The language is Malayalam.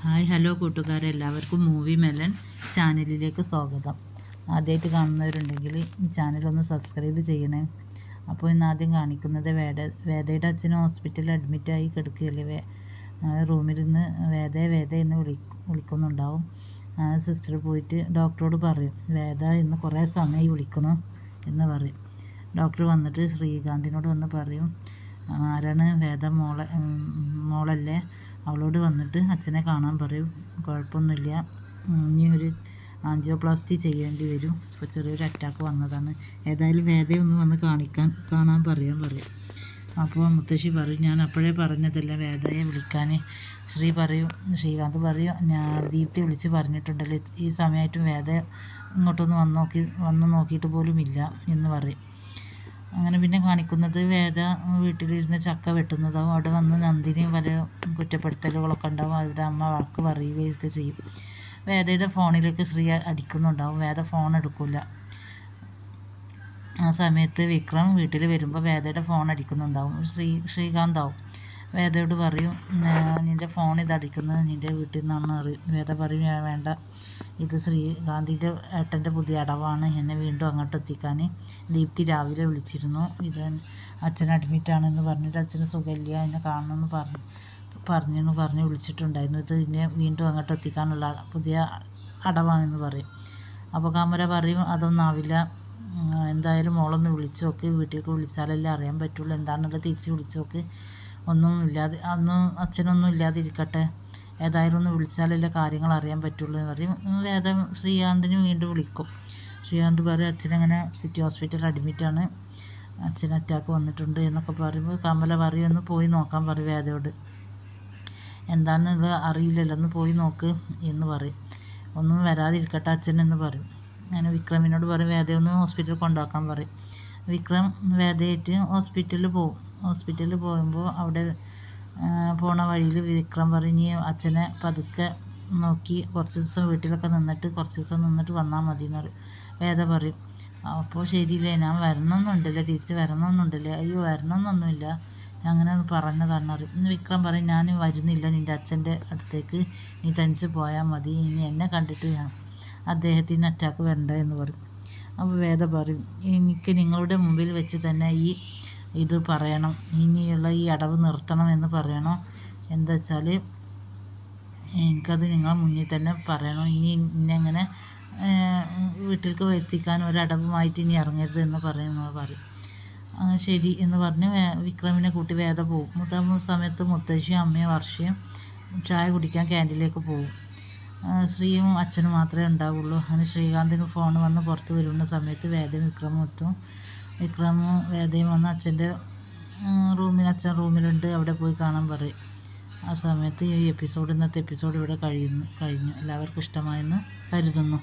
ഹായ് ഹലോ കൂട്ടുകാരെ, എല്ലാവർക്കും മൂവി മെലൻ ചാനലിലേക്ക് സ്വാഗതം. ആദ്യമായിട്ട് കാണുന്നവരുണ്ടെങ്കിൽ ഈ ചാനലൊന്ന് സബ്സ്ക്രൈബ് ചെയ്യണേ. അപ്പോൾ ഇന്ന് ആദ്യം കാണിക്കുന്നത് വേദയുടെ അച്ഛനും ഹോസ്പിറ്റലിൽ അഡ്മിറ്റായി കിടക്കുകയല്ലേ. റൂമിൽ നിന്ന് വേദ എന്ന് വിളിക്കുന്നുണ്ടാവും. സിസ്റ്റർ പോയിട്ട് ഡോക്ടറോട് പറയും, വേദ ഇന്ന് കുറേ സമയമായി വിളിക്കണം എന്ന് പറയും. ഡോക്ടർ വന്നിട്ട് ശ്രീകാന്തിനോട് വന്ന് പറയും, ആരാണ് വേദ മോളല്ലേ, അവളോട് വന്നിട്ട് അച്ഛനെ കാണാൻ പറയും, കുഴപ്പമൊന്നുമില്ല, ഇനി ഒരു ആൻജിയോപ്ലാസ്റ്റി ചെയ്യേണ്ടി വരും, ഇപ്പോൾ ചെറിയൊരു അറ്റാക്ക് വന്നതാണ്, ഏതായാലും വേദയൊന്ന് വന്ന് കാണാൻ പറയും. അപ്പോൾ മുത്തശ്ശി പറയും, ഞാൻ അപ്പോഴേ പറഞ്ഞതല്ല വേദയെ വിളിക്കാൻ. ശ്രീകാന്ത് പറയും, ഞാൻ ദീപ്തി വിളിച്ച് പറഞ്ഞിട്ടുണ്ടല്ലോ, ഈ സമയമായിട്ടും വേദ ഇങ്ങോട്ടൊന്ന് വന്ന് നോക്കിയിട്ട് പോലും ഇല്ല എന്ന് പറയും. അങ്ങനെ പിന്നെ കാണിക്കുന്നത് വേദ വീട്ടിലിരുന്ന് ചക്ക വെട്ടുന്നതാവും. അവിടെ വന്ന് നന്ദിനിയും പല കുറ്റപ്പെടുത്തലുകളൊക്കെ ഉണ്ടാവും. അവരുടെ അമ്മ വഴക്ക് പറയുകയൊക്കെ ചെയ്യും. വേദയുടെ ഫോണിലേക്ക് ശ്രീ അടിക്കുന്നുണ്ടാവും. വേദ ഫോൺ എടുക്കില്ല. ആ സമയത്ത് വിക്രം വീട്ടിൽ വരുമ്പോൾ വേദയുടെ ഫോൺ അടിക്കുന്നുണ്ടാവും. ശ്രീകാന്താവും. വേദയോട് പറയും, നിൻ്റെ ഫോൺ ഇതടിക്കുന്നത് നിൻ്റെ വീട്ടിൽ നിന്നാണെന്ന് അറിയും. വേദ പറയും, വേണ്ട, ഇത് ശ്രീകാന്തിൻ്റെ ഏട്ടൻ്റെ പുതിയ അടവാണ്, എന്നെ വീണ്ടും അങ്ങോട്ട് എത്തിക്കാൻ ദീപ്തി രാവിലെ വിളിച്ചിരുന്നു, ഇത് അച്ഛൻ അഡ്മിറ്റാണെന്ന് പറഞ്ഞിട്ട് അച്ഛന് സുഖമില്ല, എന്നെ കാണണമെന്ന് പറഞ്ഞ് വിളിച്ചിട്ടുണ്ടായിരുന്നു, ഇത് എന്നെ വീണ്ടും അങ്ങോട്ട് എത്തിക്കാനുള്ള പുതിയ അടവാണെന്ന് പറയും. അപ്പോൾ കമല പറയും, അതൊന്നും ആവില്ല, എന്തായാലും മോളൊന്ന് വിളിച്ചു നോക്ക്, വീട്ടിലേക്ക് വിളിച്ചാലല്ലേ അറിയാൻ പറ്റുള്ളൂ, എന്താണെന്നുള്ളത് തിരിച്ച് വിളിച്ചു നോക്ക്, അച്ഛനൊന്നും ഇല്ലാതിരിക്കട്ടെ, ഏതായാലും ഒന്ന് വിളിച്ചാലല്ലേ കാര്യങ്ങൾ അറിയാൻ പറ്റുള്ളൂ എന്ന് പറയും. വേദം ശ്രീകാന്തിന് വീണ്ടും വിളിക്കും. ശ്രീകാന്ത് പറയും, അച്ഛനങ്ങനെ സിറ്റി ഹോസ്പിറ്റലിൽ അഡ്മിറ്റാണ്, അച്ഛന് അറ്റാക്ക് വന്നിട്ടുണ്ട് എന്നൊക്കെ പറയുമ്പോൾ കമല പറയും, ഒന്ന് പോയി നോക്കാൻ പറയും വേദയോട്, എന്താണെന്നുള്ളത് അറിയില്ലല്ലോ, ഒന്ന് പോയി നോക്ക് എന്ന് പറയും. ഒന്നും വരാതിരിക്കട്ടെ അച്ഛൻ എന്ന് പറയും. അങ്ങനെ വിക്രമിനോട് പറയും, വേദയൊന്ന് ഹോസ്പിറ്റലിൽ കൊണ്ടുപോക്കാൻ പറയും. വിക്രം വേദയായിട്ട് ഹോസ്പിറ്റലിൽ പോകും. ഹോസ്പിറ്റലിൽ പോകുമ്പോൾ അവിടെ പോണ വഴിയിൽ വിക്രം പറയും, ഇനി അച്ഛനെ പതുക്കെ നോക്കി കുറച്ച് ദിവസം വീട്ടിലൊക്കെ നിന്നിട്ട് വന്നാൽ മതി എന്ന് പറയും. വേദ പറയും, അപ്പോൾ ശരിയില്ലേ, ഞാൻ വരണമെന്നുണ്ടല്ലേ, തിരിച്ച് വരണമെന്നുണ്ടല്ലേ, അയ്യോ വരണമെന്നൊന്നുമില്ല, ഞാൻ അങ്ങനെ പറഞ്ഞതാണ് പറയും. ഇന്ന് വിക്രം പറയും, ഞാൻ വരുന്നില്ല നിൻ്റെ അച്ഛൻ്റെ അടുത്തേക്ക്, നീ തനിച്ച് പോയാൽ മതി, ഇനി എന്നെ കണ്ടിട്ട് അദ്ദേഹത്തിന് അറ്റാക്ക് വരണ്ട എന്ന് പറയും. അപ്പോൾ വേദ പറയും, എനിക്ക് നിങ്ങളുടെ മുമ്പിൽ വെച്ച് തന്നെ ഇത് പറയണം, ഇനിയുള്ള ഈ അടവ് നിർത്തണം എന്ന് പറയണം, എന്താ വെച്ചാൽ എനിക്കത് നിങ്ങളെ മുന്നിൽ തന്നെ പറയണം, ഇനി ഇന്നെങ്ങനെ വീട്ടിലേക്ക് വരുത്തിക്കാൻ ഒരടവുമായിട്ട് ഇനി ഇറങ്ങരുത് എന്ന് പറയും. ശരി എന്ന് പറഞ്ഞ് വിക്രമിനെ കൂട്ടി വേദ പോകും. സമയത്ത് മുത്തശ്ശിയും അമ്മയും വർഷയും ചായ കുടിക്കാൻ ക്യാൻറ്റീനിലേക്ക് പോകും. ശ്രീയും അച്ഛനും മാത്രമേ ഉണ്ടാവുള്ളൂ. അങ്ങനെ ശ്രീകാന്തിന് ഫോൺ വന്ന് പുറത്ത് വരുന്ന സമയത്ത് വേദയും വിക്രമും എത്തും. വിക്രമും വേദയും വന്ന് അച്ഛൻ്റെ അച്ഛൻ റൂമിലുണ്ട്, അവിടെ പോയി കാണാൻ പറയും. ആ സമയത്ത് ഇന്നത്തെ എപ്പിസോഡ് ഇവിടെ കഴിഞ്ഞു. എല്ലാവർക്കും ഇഷ്ടമായെന്ന് കരുതുന്നു.